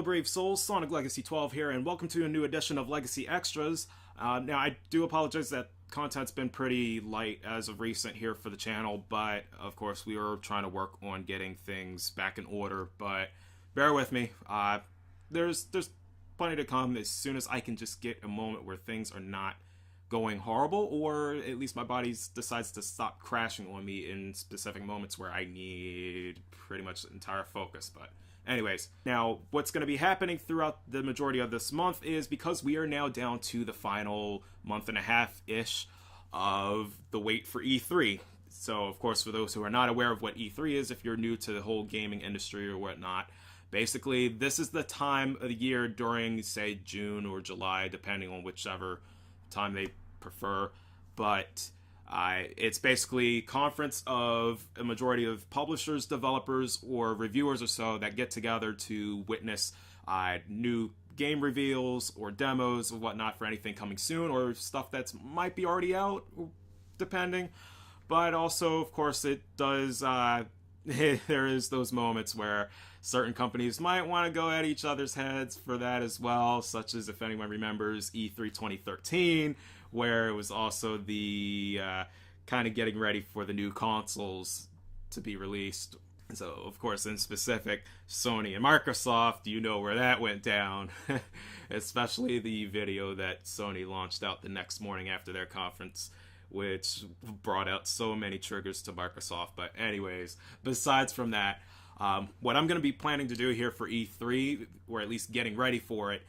brave souls, Soniclegacy12 here, and welcome to a new edition of Legacy Extras. Now, I do apologize that content's been pretty light as of recent here for the channel, but of course we are trying to work on getting things back in order, but bear with me. There's plenty to come as soon as I can just get a moment where things are not going horrible, or at least my body decides to stop crashing on me in specific moments where I need pretty much entire focus. But anyways, now what's going to be happening throughout the majority of this month is, because we are now down to the final month and a half-ish of the wait for E3. So, of course, for those who are not aware of what E3 is, if you're new to the whole gaming industry or whatnot, basically this is the time of the year during, say, June or July, depending on whichever time they prefer, but it's basically a conference of a majority of publishers, developers, or reviewers or so that get together to witness new game reveals or demos or whatnot for anything coming soon, or stuff that might be already out, depending. But also, of course, it does there is those moments where certain companies might want to go at each other's heads for that as well, such as, if anyone remembers, E3 2013, where it was also the kind of getting ready for the new consoles to be released. So, of course, in specific, Sony and Microsoft, you know where that went down, especially the video that Sony launched out the next morning after their conference, which brought out so many triggers to Microsoft. But anyways, besides from that, what I'm going to be planning to do here for E3, or at least getting ready for it,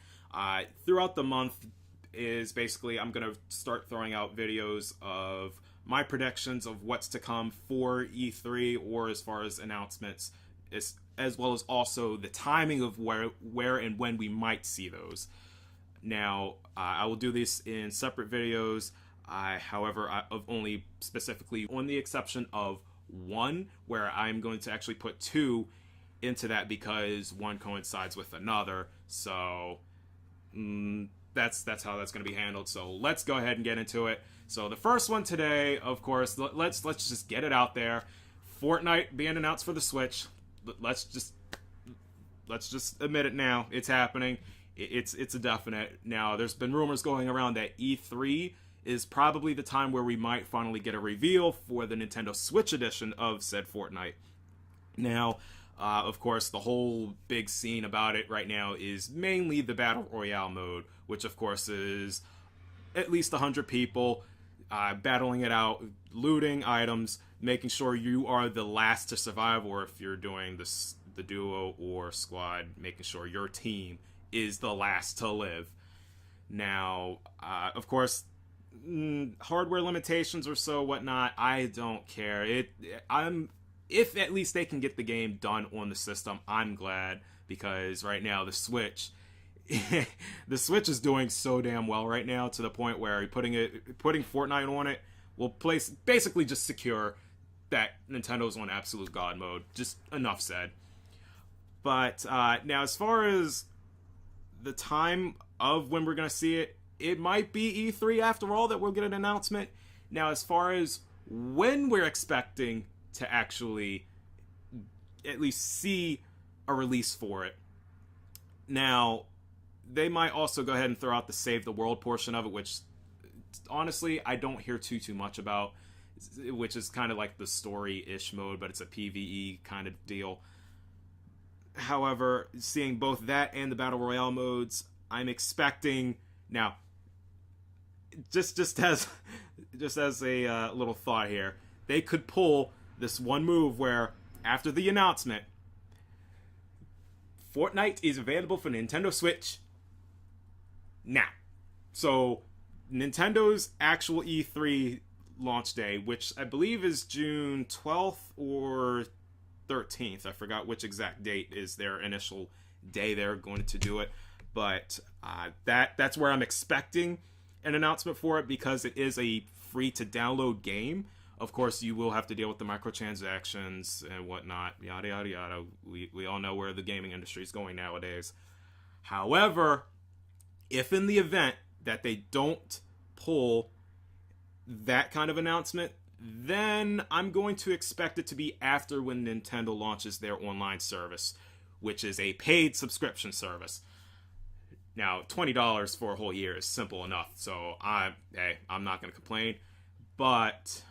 throughout the month is basically I'm going to start throwing out videos of my predictions of what's to come for E3, or as far as announcements, as well as also the timing of where and when we might see those. Now, I will do this in separate videos. However, I've only specifically on the exception of one, where I'm going to actually put two into that because one coincides with another. So that's how that's going to be handled. So let's go ahead and get into it. So the first one today, of course, let's just get it out there. Fortnite being announced for the Switch. Let's just admit it now. It's happening. It's a definite. Now, there's been rumors going around that E3 is probably the time where we might finally get a reveal for the Nintendo Switch edition of said Fortnite. Now, of course, the whole big scene about it right now is mainly the Battle Royale mode, which of course is at least 100 people battling it out, looting items, making sure you are the last to survive, or if you're doing the duo or squad, making sure your team is the last to live. Now, of course, hardware limitations or so whatnot, I don't care. If at least they can get the game done on the system, I'm glad, because right now the Switch the Switch is doing so damn well right now, to the point where putting Fortnite on it will basically just secure that Nintendo's on absolute god mode. Just enough said. But now, as far as the time of when we're going to see it, it might be E3 after all that we'll get an announcement. Now, as far as when we're expecting to actually at least see a release for it, now, they might also go ahead and throw out the Save the World portion of it, which, honestly, I don't hear too much about, which is kind of like the story-ish mode, but it's a PvE kind of deal. However, seeing both that and the Battle Royale modes, I'm expecting... Now, just as a little thought here, they could pull this one move where, after the announcement, Fortnite is available for Nintendo Switch now. So, Nintendo's actual E3 launch day, which I believe is June 12th or 13th, I forgot which exact date is their initial day they're going to do it, but that's where I'm expecting an announcement for it, because it is a free-to-download game. Of course, you will have to deal with the microtransactions and whatnot, yada, yada, yada. We all know where the gaming industry is going nowadays. However, if in the event that they don't pull that kind of announcement, then I'm going to expect it to be after when Nintendo launches their online service, which is a paid subscription service. Now, $20 for a whole year is simple enough, so I'm not going to complain. But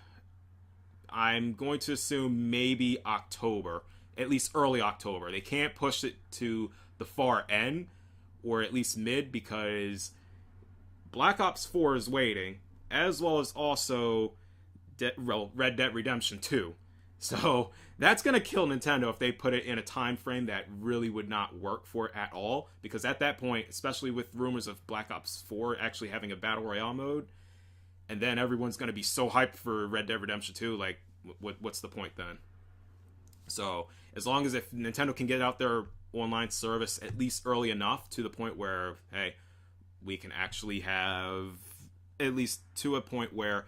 I'm going to assume maybe October, at least early October. They can't push it to the far end, or at least mid, because Black Ops 4 is waiting, as well as also Red Dead Redemption 2. So that's going to kill Nintendo if they put it in a time frame that really would not work for it at all. Because at that point, especially with rumors of Black Ops 4 actually having a Battle Royale mode, and then everyone's going to be so hyped for Red Dead Redemption 2, like, what's the point then? So as long as if Nintendo can get out their online service at least early enough to the point where, hey, we can actually have at least to a point where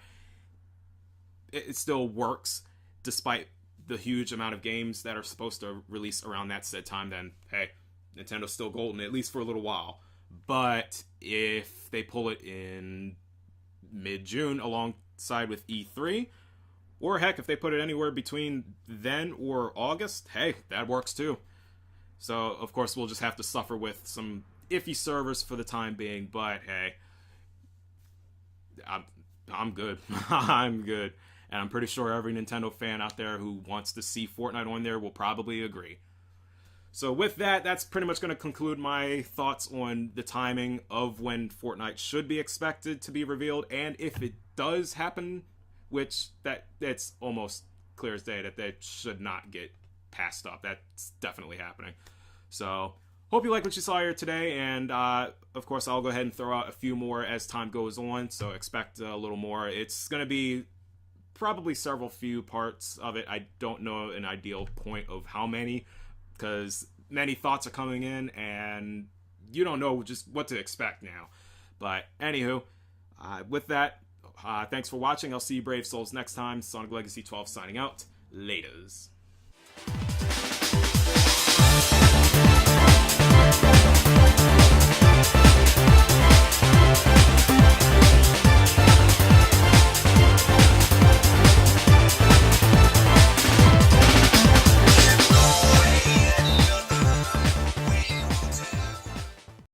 it still works despite the huge amount of games that are supposed to release around that said time, then hey, Nintendo's still golden, at least for a little while. But if they pull it in mid-June alongside with E3, or heck, if they put it anywhere between then or August, hey, that works too. So, of course, we'll just have to suffer with some iffy servers for the time being, but hey, I'm good. I'm good. And I'm pretty sure every Nintendo fan out there who wants to see Fortnite on there will probably agree. So with that, that's pretty much going to conclude my thoughts on the timing of when Fortnite should be expected to be revealed, and if it does happen, which that's almost clear as day that should not get passed up. That's definitely happening. So hope you like what you saw here today, and of course I'll go ahead and throw out a few more as time goes on, so expect a little more. It's going to be probably several few parts of it. I don't know an ideal point of how many, because many thoughts are coming in and you don't know just what to expect now. But anywho, with that, thanks for watching. I'll see you brave souls next time. Soniclegacy12 signing out. Laters.